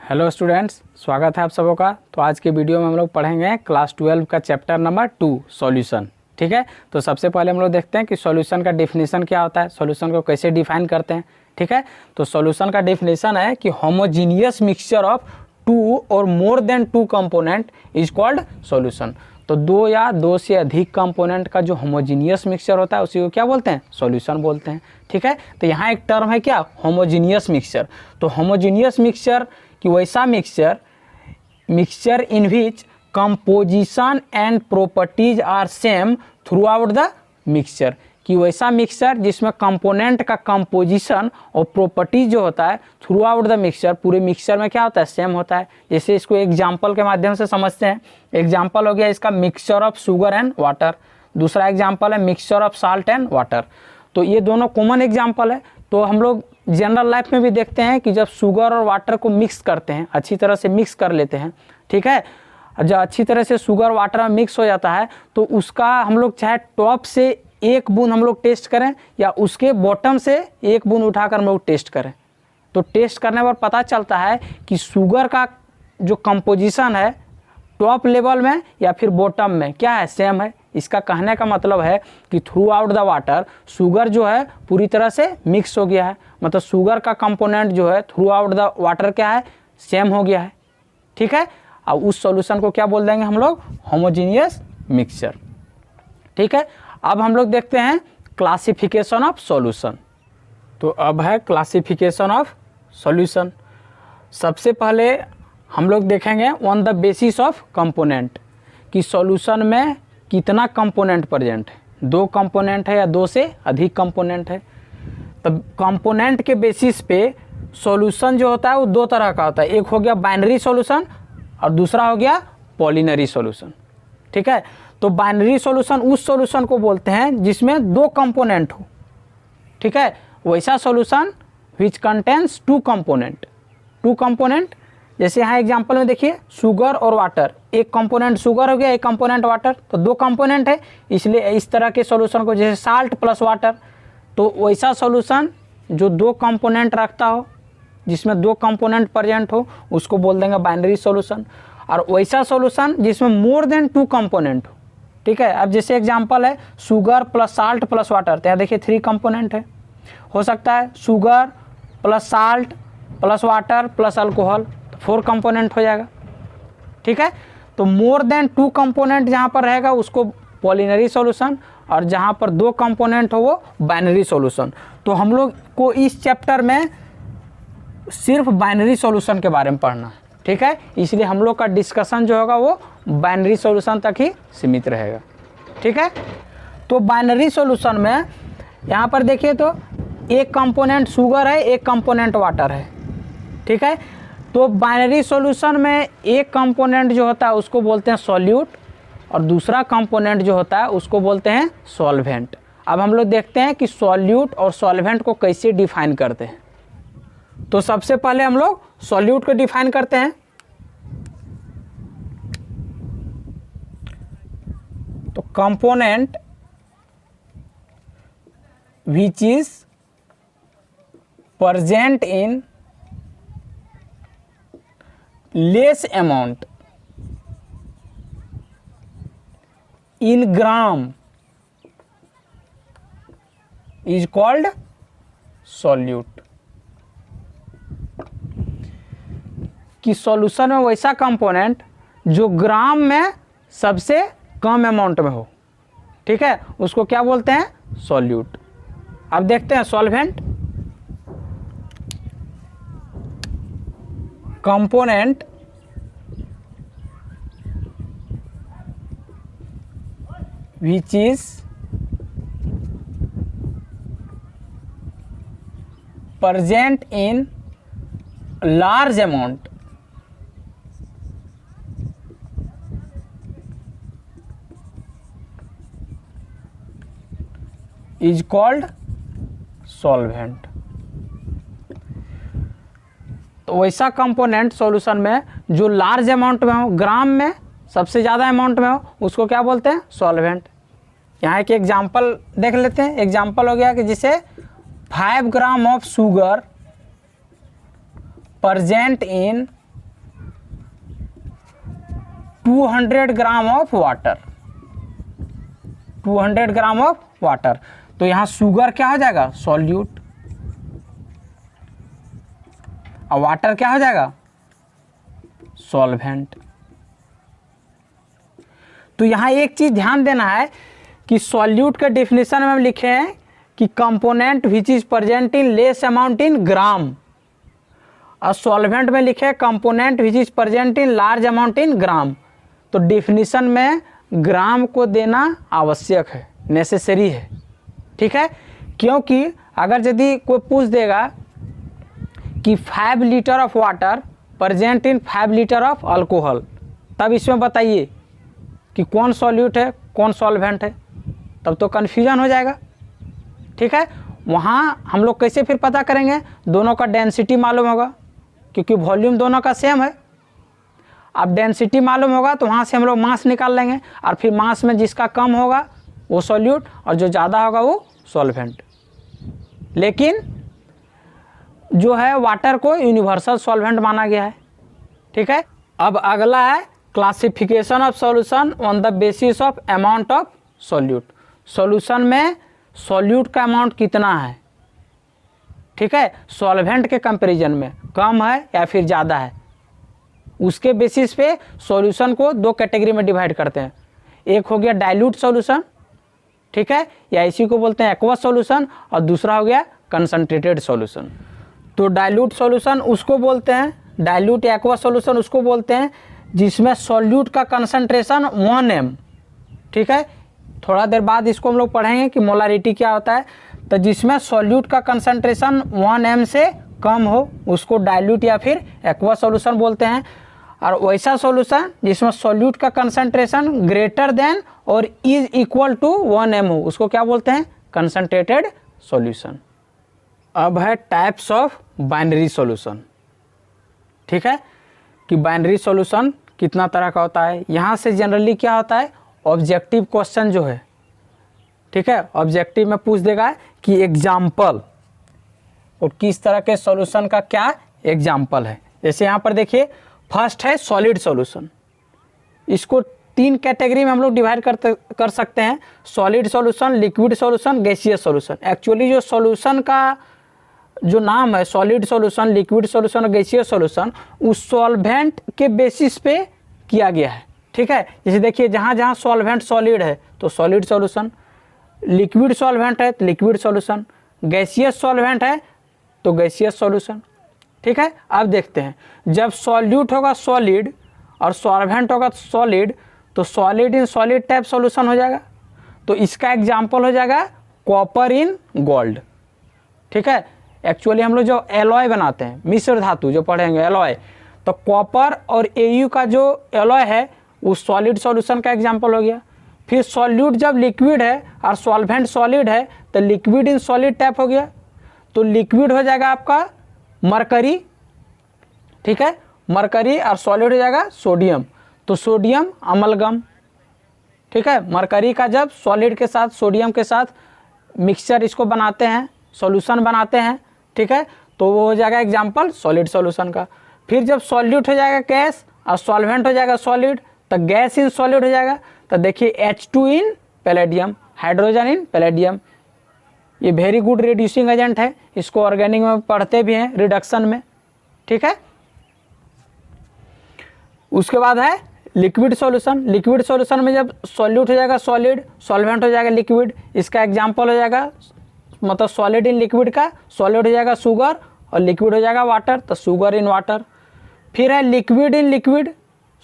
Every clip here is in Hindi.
हेलो स्टूडेंट्स, स्वागत है आप सबों का। तो आज के वीडियो में हम लोग पढ़ेंगे क्लास 12 का चैप्टर नंबर 2 सॉल्यूशन। ठीक है, तो सबसे पहले हम लोग देखते हैं कि सॉल्यूशन का डेफिनेशन क्या होता है, सॉल्यूशन को कैसे डिफाइन करते हैं। ठीक है, तो सॉल्यूशन का डेफिनेशन है कि होमोजीनियस मिक्सचर ऑफ टू और more than two component is called solution. तो दो या दो से अधिक कंपोनेंट का जो होमोजीनियस मिक्सचर होता है उसी को क्या बोलते हैं, सॉल्यूशन बोलते हैं। ठीक है, तो यहाँ एक टर्म है क्या, होमोजीनियस मिक्सचर। तो होमोजीनियस मिक्सचर कि वैसा mixture in which composition and properties are same throughout the mixture, कि वैसा मिक्सचर जिसमें कंपोनेंट का कंपोजिशन और प्रॉपर्टीज जो होता है थ्रू आउट द मिक्सचर, पूरे मिक्सचर में क्या होता है, सेम होता है। जैसे इसको एग्जाम्पल के माध्यम से समझते हैं। एग्जाम्पल हो गया इसका mixture of sugar and water, दूसरा एग्जाम्पल है mixture of salt and water. तो ये दोनों कॉमन एग्जाम्पल है। तो हम लोग जनरल लाइफ में भी देखते हैं कि जब शुगर और वाटर को मिक्स करते हैं, अच्छी तरह से मिक्स कर लेते हैं, ठीक है, जब अच्छी तरह से शुगर वाटर में मिक्स हो जाता है तो उसका हम लोग चाहे टॉप से एक बूंद हम लोग टेस्ट करें या उसके बॉटम से एक बूंद उठाकर हम लोग टेस्ट करें, तो टेस्ट करने पर पता चलता है कि शुगर का जो कंपोजिशन है टॉप लेवल में या फिर बॉटम में क्या है, सेम है। इसका कहने का मतलब है कि through out the water sugar जो है पूरी तरह से मिक्स हो गया है, मतलब शुगर का कंपोनेंट जो है थ्रू आउट द वाटर क्या है, सेम हो गया है। ठीक है, अब उस सॉल्यूशन को क्या बोल देंगे हम लोग, होमोजीनियस मिक्सचर। ठीक है, अब हम लोग देखते हैं क्लासिफिकेशन ऑफ सॉल्यूशन। तो अब है क्लासिफिकेशन ऑफ सॉल्यूशन। सबसे पहले हम लोग देखेंगे on the basis of component, कि सॉल्यूशन में कितना कंपोनेंट प्रेजेंट है, दो कंपोनेंट है या दो से अधिक कंपोनेंट है। तब कंपोनेंट के बेसिस पे सॉल्यूशन जो होता है वो दो तरह का होता है, एक हो गया बाइनरी सॉल्यूशन और दूसरा हो गया पॉलिनरी सॉल्यूशन। ठीक है, तो बाइनरी सॉल्यूशन उस सॉल्यूशन को बोलते हैं जिसमें दो कंपोनेंट हो। ठीक है, वैसा solution which contains two component. जैसे यहाँ एग्जांपल में देखिए शुगर और वाटर, एक कंपोनेंट शुगर हो गया, एक कंपोनेंट वाटर, तो दो कंपोनेंट है, इसलिए इस तरह के सॉल्यूशन को जैसे साल्ट प्लस वाटर, तो वैसा सॉल्यूशन जो दो कंपोनेंट रखता हो, जिसमें दो कंपोनेंट प्रेजेंट हो, उसको बोल देंगे बाइनरी सॉल्यूशन। और वैसा सॉल्यूशन जिसमें मोर देन टू कंपोनेंट हो। ठीक है, अब जैसे एग्जांपल है sugar plus salt plus water, तो यहाँ देखिए 3 कंपोनेंट है, हो सकता है sugar plus salt plus water plus alcohol, 4 component हो जाएगा। ठीक है, तो मोर देन 2 कंपोनेंट जहाँ पर रहेगा उसको पॉलिनरी सॉल्यूशन, और जहाँ पर 2 कंपोनेंट हो वो बाइनरी सॉल्यूशन। तो हम लोग को इस चैप्टर में सिर्फ बाइनरी सॉल्यूशन के बारे में पढ़ना है। ठीक है, इसलिए हम लोग का डिस्कशन जो होगा वो बाइनरी सॉल्यूशन तक ही सीमित रहेगा। ठीक है, तो बाइनरी सॉल्यूशन में यहाँ पर देखिए तो एक कंपोनेंट शुगर है, एक कंपोनेंट वाटर है। ठीक है, तो बाइनरी सॉल्यूशन में एक कंपोनेंट जो होता है उसको बोलते हैं सॉल्यूट और दूसरा कंपोनेंट जो होता है उसको बोलते हैं सॉल्वेंट। अब हम लोग देखते हैं कि सॉल्यूट और सॉल्वेंट को कैसे डिफाइन करते हैं। तो सबसे पहले हम लोग सॉल्यूट को डिफाइन करते हैं। तो component which is present in less amount in gram is called solute। कि सॉल्यूशन में वैसा कंपोनेंट जो ग्राम में सबसे कम अमाउंट में हो, ठीक है, उसको क्या बोलते हैं, सॉल्यूट। अब देखते हैं solvent. Component which is present in large amount is called solvent। तो वैसा कंपोनेंट सॉल्यूशन में जो लार्ज अमाउंट में हो, ग्राम में सबसे ज़्यादा अमाउंट में हो, उसको क्या बोलते हैं, सॉल्वेंट। यहाँ एक एग्जाम्पल देख लेते हैं। एग्जाम्पल हो गया कि जिसे 5 gram of sugar present in 200 gram of water, 200 gram of water. तो यहाँ शुगर क्या हो जाएगा, सॉल्यूट, और वाटर क्या हो जाएगा, सॉल्वेंट। तो यहाँ एक चीज ध्यान देना है कि सॉल्यूट के डेफिनेशन में हम लिखे हैं कि component which is present in less amount in gram, और सॉल्वेंट में लिखे हैं component which is present in large amount in gram. तो डेफिनेशन में ग्राम को देना आवश्यक है, नेसेसरी है, ठीक है। क्योंकि अगर यदि कोई पूछ देगा कि 5 litre of water present in 5 litre of alcohol, तब इसमें बताइए कि कौन सॉल्यूट है कौन सॉल्वेंट है, तब तो कन्फ्यूजन हो जाएगा, ठीक है। वहाँ हम लोग कैसे फिर पता करेंगे, दोनों का डेंसिटी मालूम होगा क्योंकि वॉल्यूम दोनों का सेम है। अब डेंसिटी मालूम होगा तो वहाँ से हम लोग मास निकाल लेंगे, और फिर मास में जिसका कम होगा वो सॉल्यूट और जो ज़्यादा होगा वो सॉल्वेंट। लेकिन जो है वाटर को यूनिवर्सल सॉल्वेंट माना गया है, ठीक है। अब अगला है classification of solution on the basis of amount of solute. Solution में सॉल्यूट का अमाउंट कितना है, ठीक है, सॉल्वेंट के कंपैरिजन में कम है या फिर ज़्यादा है, उसके बेसिस पे सॉल्यूशन को दो कैटेगरी में डिवाइड करते हैं। एक हो गया डाइल्यूट सॉल्यूशन, ठीक है, या इसी को बोलते हैं एक्वस सॉल्यूशन, और दूसरा हो गया कंसंट्रेटेड सॉल्यूशन। तो डाइल्यूट सॉल्यूशन उसको बोलते हैं, डाइल्यूट या एक्वस सॉल्यूशन उसको बोलते हैं जिसमें सॉल्यूट का कंसंट्रेशन 1 m, ठीक है। थोड़ा देर बाद इसको हम लोग पढ़ेंगे कि मोलारिटी क्या होता है। तो जिसमें सॉल्यूट का कंसंट्रेशन 1 m से कम हो उसको डाइल्यूट या फिर एक्वस सॉल्यूशन बोलते हैं, और वैसा सॉल्यूशन जिसमें सॉल्यूट का कंसंट्रेशन ग्रेटर देन और इज इक्वल टू 1 m हो उसको क्या बोलते हैं, कंसंट्रेटेड सॉल्यूशन। अब है टाइप्स ऑफ बाइनरी सॉल्यूशन, ठीक है, कि बाइनरी सॉल्यूशन कितना तरह का होता है। यहाँ से जनरली क्या होता है, ऑब्जेक्टिव क्वेश्चन जो है, ठीक है, ऑब्जेक्टिव में पूछ देगा कि एग्जाम्पल, और किस तरह के सॉल्यूशन का क्या एग्जाम्पल है। जैसे यहाँ पर देखिए, फर्स्ट है सॉलिड सॉल्यूशन। इसको 3 कैटेगरी में हम लोग डिवाइड कर सकते हैं, solid solution, liquid solution, gaseous solution. Actually जो सॉल्यूशन का जो नाम है सॉलिड सॉल्यूशन, लिक्विड सॉल्यूशन और गैसियस सॉल्यूशन, उस सॉल्वेंट के बेसिस पे किया गया है, ठीक है। जैसे देखिए जहाँ जहाँ सॉल्वेंट सॉलिड है तो सॉलिड सॉल्यूशन, लिक्विड सॉल्वेंट है तो लिक्विड सॉल्यूशन, गैसियस सॉल्वेंट है तो गैसियस सॉल्यूशन, ठीक है। अब देखते हैं, जब सॉल्यूट होगा सॉलिड और सॉल्वेंट होगा सॉलिड, तो solid in solid type solution हो जाएगा। तो इसका एग्जाम्पल हो जाएगा कॉपर इन गोल्ड, ठीक है। एक्चुअली हम लोग जो एलॉय बनाते हैं, मिश्र धातु जो पढ़ेंगे एलॉय, तो कॉपर और एयू का जो एलॉय है वो सॉलिड सॉल्यूशन का एग्जाम्पल हो गया। फिर सॉल्यूट जब लिक्विड है और सॉल्वेंट सॉलिड है तो लिक्विड इन सॉलिड टाइप हो गया। तो लिक्विड हो जाएगा आपका मरकरी, ठीक है, मरकरी, और सॉलिड हो जाएगा सोडियम, तो सोडियम अमलगम, ठीक है। मरकरी का जब सॉलिड के साथ सोडियम के साथ मिक्सचर इसको बनाते हैं, सॉल्यूशन बनाते हैं, ठीक है, तो वो हो जाएगा एग्जाम्पल सॉलिड सॉल्यूशन का। फिर जब सॉल्यूट हो जाएगा गैस और सॉल्वेंट हो जाएगा सॉलिड, तो गैस इन सॉलिड हो जाएगा। तो देखिए H2 in palladium, hydrogen in palladium, ये वेरी गुड रिड्यूसिंग एजेंट है, इसको ऑर्गेनिक में पढ़ते भी हैं रिडक्शन में, ठीक है। उसके बाद है लिक्विड सॉल्यूशन। लिक्विड सॉल्यूशन में जब सॉल्यूट हो जाएगा सॉलिड, सॉल्वेंट हो जाएगा लिक्विड, इसका एग्जाम्पल हो जाएगा, मतलब सॉलिड इन लिक्विड का, सॉलिड हो जाएगा शुगर और लिक्विड हो जाएगा वाटर, तो शुगर इन वाटर। फिर है liquid in liquid,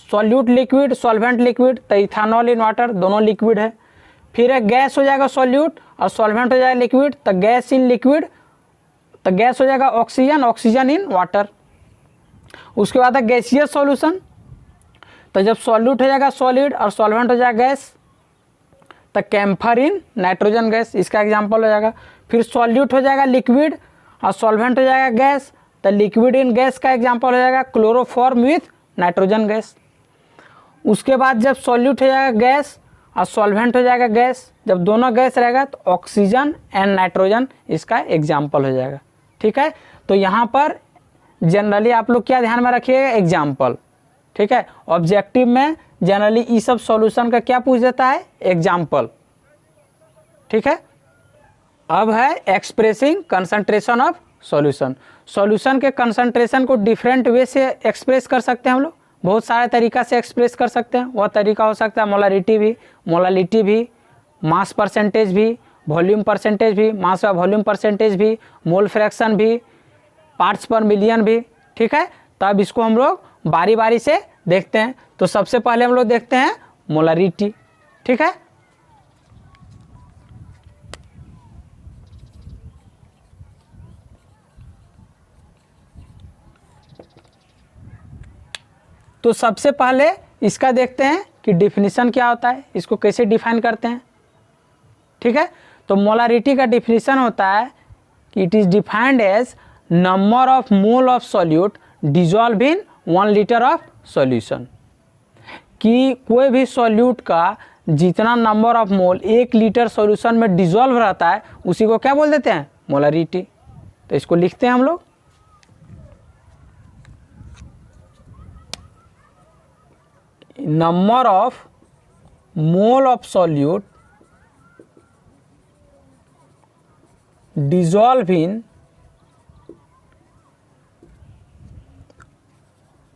solute liquid, solvent liquid, तो इथानॉल इन वाटर, दोनों लिक्विड है। फिर है गैस हो जाएगा सॉल्यूट और सॉल्वेंट हो जाएगा लिक्विड, तो गैस इन लिक्विड, तो गैस हो जाएगा ऑक्सीजन, ऑक्सीजन इन वाटर। उसके बाद है गैसियस सॉल्यूशन, तो जब सॉल्यूट हो जाएगा सॉलिड और सॉल्वेंट हो जाएगा गैस, तो कैम्फर इन नाइट्रोजन गैस, इसका एग्जाम्पल हो जाएगा। फिर सॉल्यूट हो जाएगा लिक्विड और सॉल्वेंट हो जाएगा गैस, तो लिक्विड इन गैस का एग्जाम्पल हो जाएगा क्लोरोफॉर्म विथ नाइट्रोजन गैस। उसके बाद जब सॉल्यूट हो जाएगा गैस और सॉल्वेंट हो जाएगा गैस, जब दोनों गैस रहेगा तो ऑक्सीजन एंड नाइट्रोजन इसका एग्जाम्पल हो जाएगा, ठीक है। तो यहाँ पर जनरली आप लोग क्या ध्यान में रखिएगा, एग्जाम्पल, ठीक है। ऑब्जेक्टिव में जनरली ये सब सॉल्यूशन का क्या पूछ देता है, एग्जाम्पल। ठीक है, अब है expressing concentration of solution. Solution के कंसंट्रेशन को डिफरेंट वे से एक्सप्रेस कर सकते हैं हम लोग, बहुत सारे तरीका से एक्सप्रेस कर सकते हैं। वह तरीका हो सकता है मोलारिटी भी, मास परसेंटेज भी, वॉल्यूम परसेंटेज भी, मास या वॉल्यूम परसेंटेज भी, मोल फ्रैक्शन भी, पार्ट्स पर मिलियन भी। ठीक है, तब इसको हम लोग बारी बारी से देखते हैं। तो सबसे पहले हम लोग देखते हैं मोलारिटी। ठीक है, तो सबसे पहले इसका देखते हैं कि डिफिनीशन क्या होता है, इसको कैसे डिफाइन करते हैं। ठीक है, तो मोलारिटी का डिफिनीशन होता है कि it is defined as number of mole of solute dissolve in 1 litre of solution. कि कोई भी सॉल्यूट का जितना number of mole 1 litre solution में डिजॉल्व रहता है उसी को क्या बोल देते हैं, मोलारिटी। तो इसको लिखते हैं हम लोग, number of mole of solute dissolve in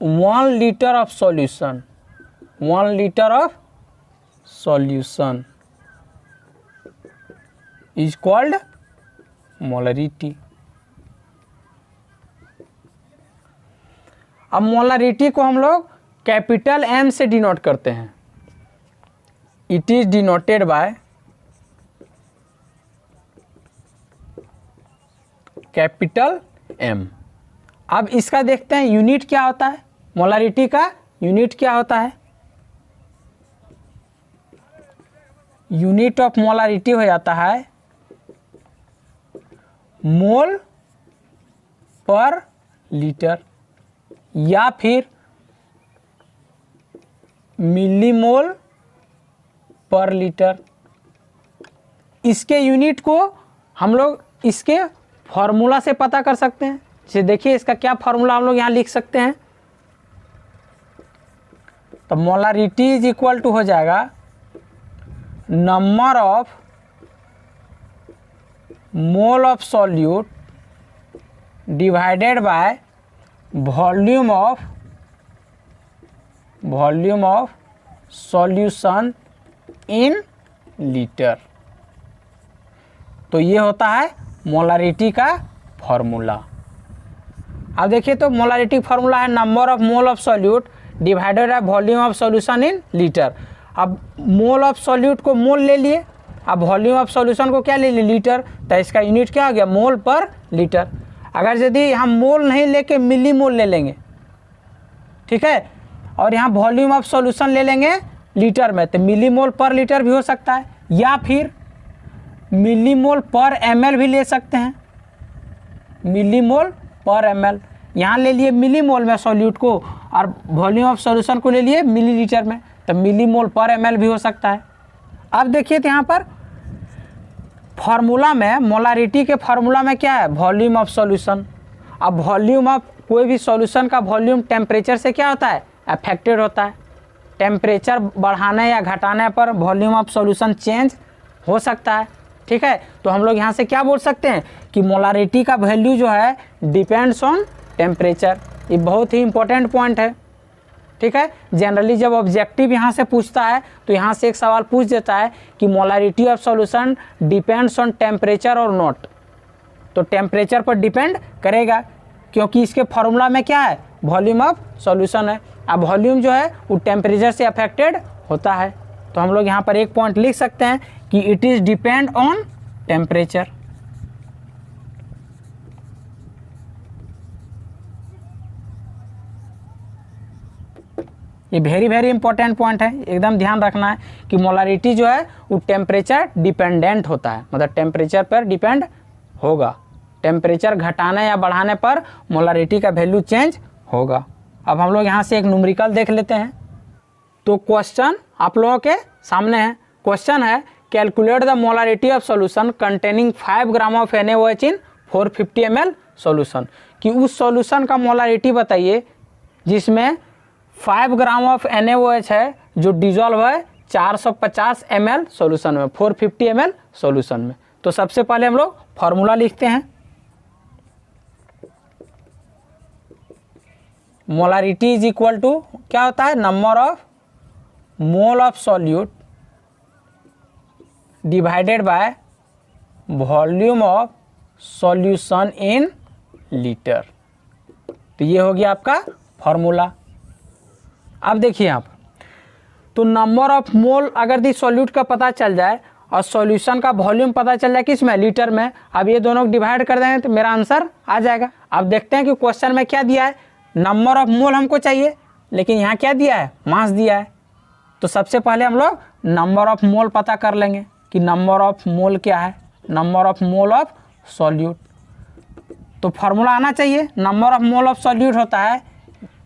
1 liter of solution, 1 liter of solution is called molarity। अब मोलारिटी को हम लोग कैपिटल M से डिनोट करते हैं। It is denoted by capital M। अब इसका देखते हैं यूनिट क्या होता है, मोलारिटी का यूनिट क्या होता है। यूनिट ऑफ मोलारिटी हो जाता है मोल पर लीटर या फिर मिलीमोल पर लीटर। इसके यूनिट को हम लोग इसके फॉर्मूला से पता कर सकते हैं। जैसे देखिए इसका क्या फॉर्मूला हम लोग यहाँ लिख सकते हैं। तो मोलारिटी इज इक्वल टू हो जाएगा number of mole of solute divided by volume of solution in litre. तो ये होता है मोलारिटी का फॉर्मूला। अब देखिए तो मोलारिटी फॉर्मूला है number of mole of solute divided by volume of solution in litre. अब मोल ऑफ सॉल्यूट को मोल ले लिए, अब वॉल्यूम ऑफ सॉल्यूशन को क्या ले लिए, लीटर। तो इसका यूनिट क्या हो गया, मोल पर लीटर। अगर यदि हम मोल नहीं लेके मिली मोल ले लेंगे, ठीक है, और यहाँ वॉल्यूम ऑफ सॉल्यूशन ले लेंगे लीटर में, तो मिलीमोल पर लीटर भी हो सकता है, या फिर मिलीमोल पर ml भी ले सकते हैं। मिलीमोल पर ml, यहाँ ले लिए मिलीमोल में सॉल्यूट को और वॉल्यूम ऑफ सॉल्यूशन को ले लिए मिलीलीटर में, तो मिलीमोल पर ml भी हो सकता है। अब देखिए तो यहाँ पर फॉर्मूला में, मोलारिटी के फॉर्मूला में क्या है, वॉल्यूम ऑफ सॉल्यूशन। अब वॉल्यूम ऑफ कोई भी सॉल्यूशन का वॉल्यूम टेम्परेचर से क्या होता है, अफेक्टेड होता है। टेम्परेचर बढ़ाने या घटाने पर वॉल्यूम ऑफ सॉल्यूशन चेंज हो सकता है। ठीक है, तो हम लोग यहाँ से क्या बोल सकते हैं कि मोलारिटी का वैल्यू जो है डिपेंड्स ऑन टेम्परेचर। ये बहुत ही इंपॉर्टेंट पॉइंट है। ठीक है, जनरली जब ऑब्जेक्टिव यहाँ से पूछता है तो यहाँ से एक सवाल पूछ देता है कि molarity of solution depends on temperature और नॉट। तो टेम्परेचर पर डिपेंड करेगा क्योंकि इसके फॉर्मूला में क्या है, वॉल्यूम ऑफ सॉल्यूशन है। अब वॉल्यूम जो है वो टेम्परेचर से अफेक्टेड होता है। तो हम लोग यहाँ पर एक पॉइंट लिख सकते हैं कि it is depend on temperature. ये वेरी इंपॉर्टेंट पॉइंट है, एकदम ध्यान रखना है कि मोलारिटी जो है वो टेम्परेचर डिपेंडेंट होता है, मतलब टेम्परेचर पर डिपेंड होगा। टेम्परेचर घटाने या बढ़ाने पर मोलारिटी का वैल्यू चेंज होगा। अब हम लोग यहाँ से एक न्यूमेरिकल देख लेते हैं। तो क्वेश्चन आप लोगों के सामने है। क्वेश्चन है calculate the molarity of solution containing 5 gram of NaOH in 450 ml solution. कि उस सॉल्यूशन का मोलारिटी बताइए जिसमें 5 ग्राम ऑफ NaOH है जो डिजॉल्व है 450 ml सॉल्यूशन में, 450 ml सॉल्यूशन में। तो सबसे पहले हम लोग फॉर्मूला लिखते हैं। मोलारिटी इज इक्वल टू क्या होता है, number of mole of solute divided by volume of solution in litre. तो ये हो गया आपका फॉर्मूला। अब देखिए आप, तो नंबर ऑफ मोल अगर दी सॉल्यूट का पता चल जाए और सॉल्यूशन का वॉल्यूम पता चल जाए किस में, लीटर में, अब ये दोनों डिवाइड कर देंगे तो मेरा आंसर आ जाएगा। अब देखते हैं कि क्वेश्चन में क्या दिया है, नंबर ऑफ मोल हमको चाहिए, लेकिन यहाँ क्या दिया है, मास दिया है। तो सबसे पहले हम लोग नंबर ऑफ मोल पता कर लेंगे कि नंबर ऑफ मोल क्या है, number of mole of solute. तो फॉर्मूला आना चाहिए, number of mole of solute होता है,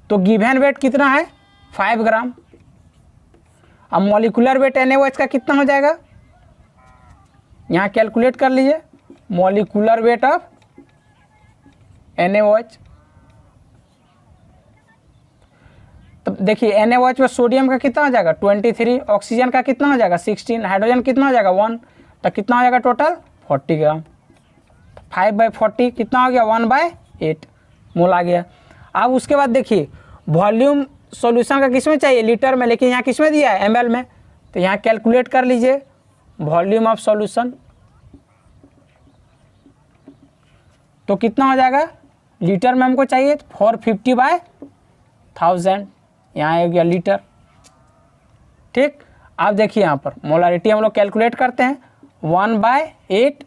तो गिवन वेट कितना है 5 ग्राम। अब मॉलिक्यूलर वेट NaOH का कितना हो जाएगा, यहाँ कैलकुलेट कर लीजिए, मॉलिक्यूलर वेट ऑफ NaOH। तो देखिए NaOH में सोडियम का कितना हो जाएगा 23, ऑक्सीजन का कितना हो जाएगा 16, हाइड्रोजन कितना हो जाएगा 1, तो कितना हो जाएगा टोटल 40 ग्राम। 5/40 कितना हो गया 1/8 मोल आ गया। अब उसके बाद देखिए वॉल्यूम सॉल्यूशन का किस में चाहिए, लीटर में, लेकिन यहाँ किस में दिया है ml में, तो यहाँ कैलकुलेट कर लीजिए वॉल्यूम ऑफ सॉल्यूशन। तो कितना हो जाएगा, लीटर में हमको चाहिए 450/1000, यहाँ हो गया लीटर। ठीक, अब देखिए यहाँ पर मोलारिटी हम लोग कैलकुलेट करते हैं 1/8,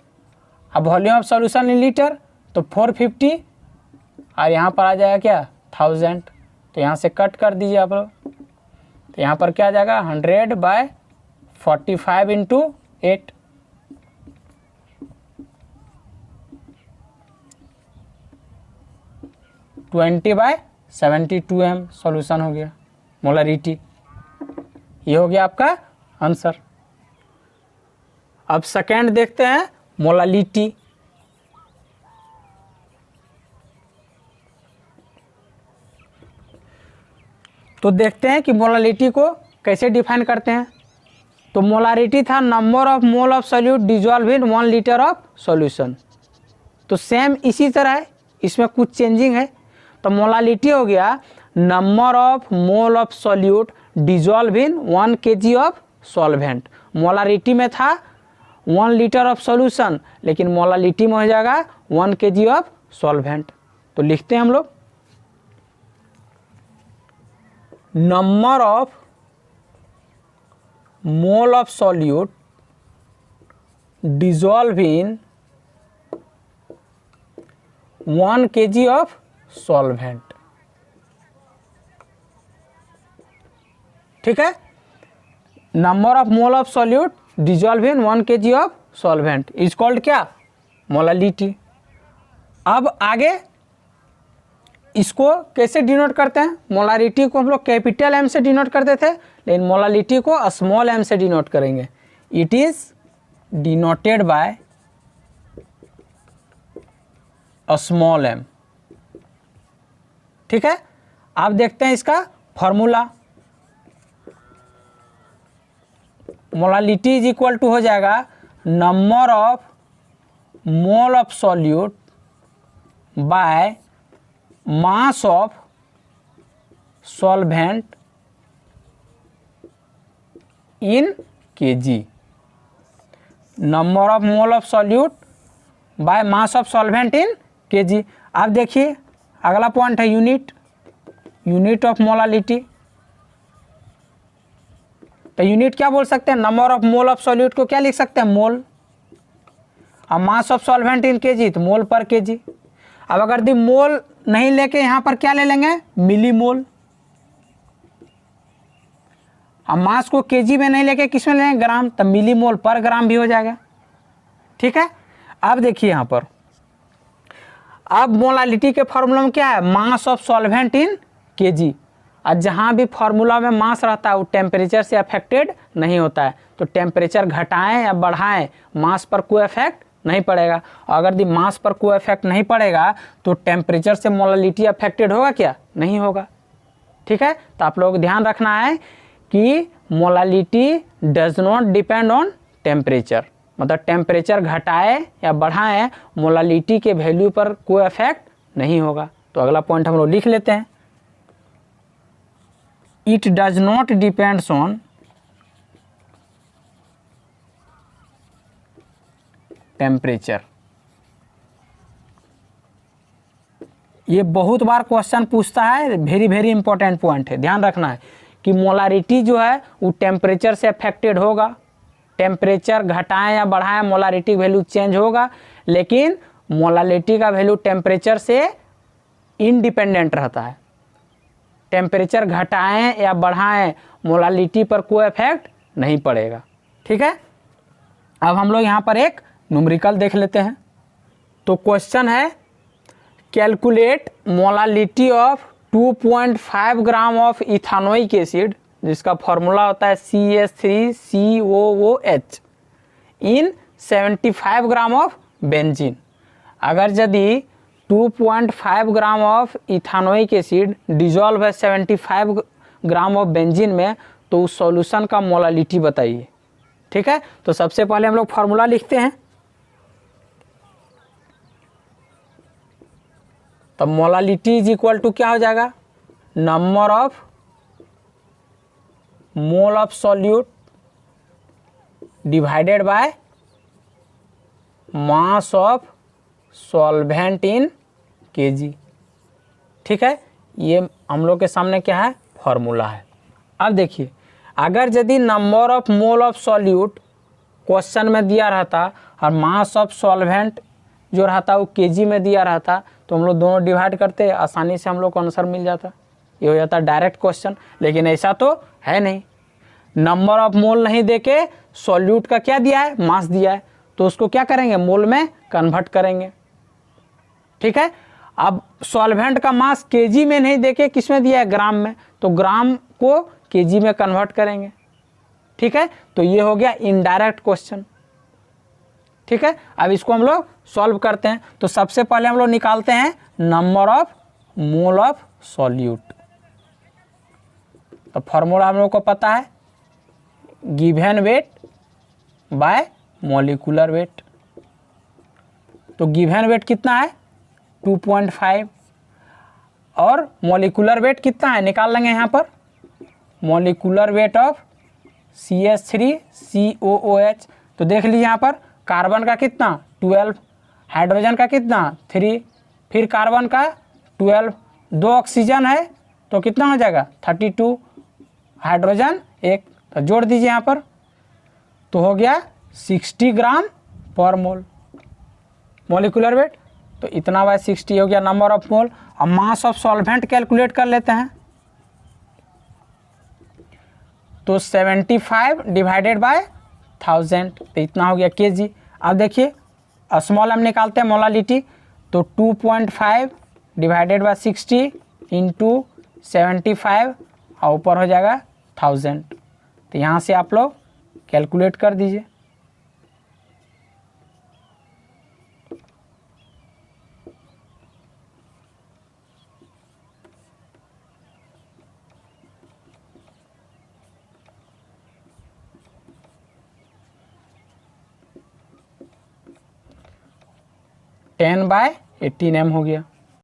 अब volume of solution in litre तो 450 और यहाँ पर आ जाएगा क्या 1000, तो यहाँ से कट कर दीजिए आप लोग, तो यहाँ पर क्या आ जाएगा 100/45 × 8, (20/72 m सॉल्यूशन हो गया मोलारिटी। ये हो गया आपका आंसर। अब सेकेंड देखते हैं मोलालिटी। तो देखते हैं कि मोलालिटी को कैसे डिफाइन करते हैं। तो मोलारिटी था number of mole of solute dissolve in 1 litre of solution. तो सेम इसी तरह है, इसमें कुछ चेंजिंग है। तो मोलालिटी हो गया number of mole of solute dissolve in 1 kg of solvent. Molarity में था 1 लीटर ऑफ सॉल्यूशन, लेकिन मोलालिटी में हो जाएगा 1 kg ऑफ सॉल्वेंट। तो लिखते हैं हम लोग number of mole of solute dissolve in 1 kg of solvent. ठीक है, number of mole of solute dissolve in 1 kg of solvent is called क्या, मोलालिटी। अब आगे इसको कैसे डिनोट करते हैं, मोलारिटी को हम लोग कैपिटल M से डिनोट करते थे, लेकिन मोलालिटी को स्मॉल m से डिनोट करेंगे। It is denoted by small m। ठीक है, आप देखते हैं इसका formula, molality is equal to हो जाएगा number of mole of solute by mass of solvent in kg। Number of mole of solute by mass of solvent in kg। अब देखिए अगला पॉइंट है यूनिट, यूनिट ऑफ मोलालिटी। तो यूनिट क्या बोल सकते हैं, number of mole of solute को क्या लिख सकते हैं, मोल, और मास ऑफ सॉल्वेंट इन kg तो मोल पर kg। अब अगर दी मोल नहीं लेके यहाँ पर क्या ले लेंगे, मिली मोल। अब मास को kg में नहीं लेके किस में लेंगे, ग्राम, तब मिली मोल पर ग्राम भी हो जाएगा। ठीक है, अब देखिए यहाँ पर अब मोलालिटी के फॉर्मूला में क्या है, मास ऑफ सॉल्वेंट इन kg। और जहाँ भी फार्मूला में मास रहता है वो टेम्परेचर से अफेक्टेड नहीं होता है। तो टेम्परेचर घटाएं या बढ़ाएं, मास पर कोई इफेक्ट नहीं पड़ेगा। और अगर दी मास पर कोई इफेक्ट नहीं पड़ेगा तो टेम्परेचर से मोलालिटी अफेक्टेड होगा क्या, नहीं होगा। ठीक है। तो आप लोग ध्यान रखना है कि molality does not depend on temperature, मतलब टेम्परेचर घटाए या बढ़ाए मोलालिटी के वैल्यू पर कोई इफेक्ट नहीं होगा। तो अगला पॉइंट हम लोग लिख लेते हैं, it does not depends on temperature. ये बहुत बार क्वेश्चन पूछता है, वेरी वेरी इंपॉर्टेंट पॉइंट है, ध्यान रखना है कि मोलारिटी जो है वो टेम्परेचर से अफेक्टेड होगा, टेम्परेचर घटाएं या बढ़ाएं मोलारिटी वैल्यू चेंज होगा, लेकिन मोलारिटी का वैल्यू टेम्परेचर से इंडिपेंडेंट रहता है। टेम्परेचर घटाएं या बढ़ाएं मोलारिटी पर कोई इफेक्ट नहीं पड़ेगा, ठीक है। अब हम लोग यहाँ पर एक न्यूमेरिकल देख लेते हैं। तो क्वेश्चन है calculate molality of 2.5 gram of ethanoic acid, जिसका फॉर्मूला होता है CH3COOH in 75 gram of benzene. अगर यदि 2.5 gram of ethanoic acid dissolve है 75 ग्राम ऑफ बेंजीन में, तो उस सॉल्यूशन का मोलालिटी बताइए, ठीक है। तो सबसे पहले हम लोग फॉर्मूला लिखते हैं। तो मोलालिटी इज इक्वल टू क्या हो जाएगा, number of mole of solute divided by mass of solvent in KG, ठीक है। ये हम लोग के सामने क्या है, फॉर्मूला है। अब देखिए, अगर यदि number of mole of solute question में दिया रहता और मास ऑफ सॉल्वेंट जो रहता वो केजी में दिया रहता, तो हम लोग दोनों डिवाइड करते, आसानी से हम लोग को आंसर मिल जाता, ये हो जाता डायरेक्ट क्वेश्चन। लेकिन ऐसा तो है नहीं, नंबर ऑफ मोल नहीं देके सॉल्यूट का क्या दिया है, मास दिया है, तो उसको क्या करेंगे, मोल में कन्वर्ट करेंगे, ठीक है। अब सॉल्वेंट का मास केजी में नहीं देके किस में दिया है, ग्राम में, तो ग्राम को केजी में कन्वर्ट करेंगे, ठीक है। तो ये हो गया इनडायरेक्ट क्वेश्चन, ठीक है। अब इसको हम लोग सॉल्व करते हैं। तो सबसे पहले हम लोग निकालते हैं number of mole of solute. तो फॉर्मूला हम लोग को पता है, given weight by molecular weight. तो गिवन वेट कितना है, 2.5, और मॉलिक्यूलर वेट कितना है निकाल लेंगे यहाँ पर, मॉलिक्यूलर वेट ऑफ CH3COOH। तो देख लीजिए यहाँ पर कार्बन का कितना 12, हाइड्रोजन का कितना 3, फिर कार्बन का 12, 2 ऑक्सीजन है तो कितना हो जाएगा 32, हाइड्रोजन 1, तो जोड़ दीजिए यहाँ पर, तो हो गया 60 ग्राम पर मोल मॉलिक्यूलर वेट। तो इतना बाय 60 हो गया नंबर ऑफ मोल। अब मास ऑफ सॉल्वेंट कैलकुलेट कर लेते हैं। तो 75 डिवाइडेड बाय 1000, तो इतना हो गया केजी। अब देखिए स्मॉल हम निकालते हैं मोलालिटी, तो 2.5 डिवाइडेड बाय 60 इंटू 75 और ऊपर हो जाएगा 1000। तो यहाँ से आप लोग कैलकुलेट कर दीजिए। टेन बाय 18 m हो गया।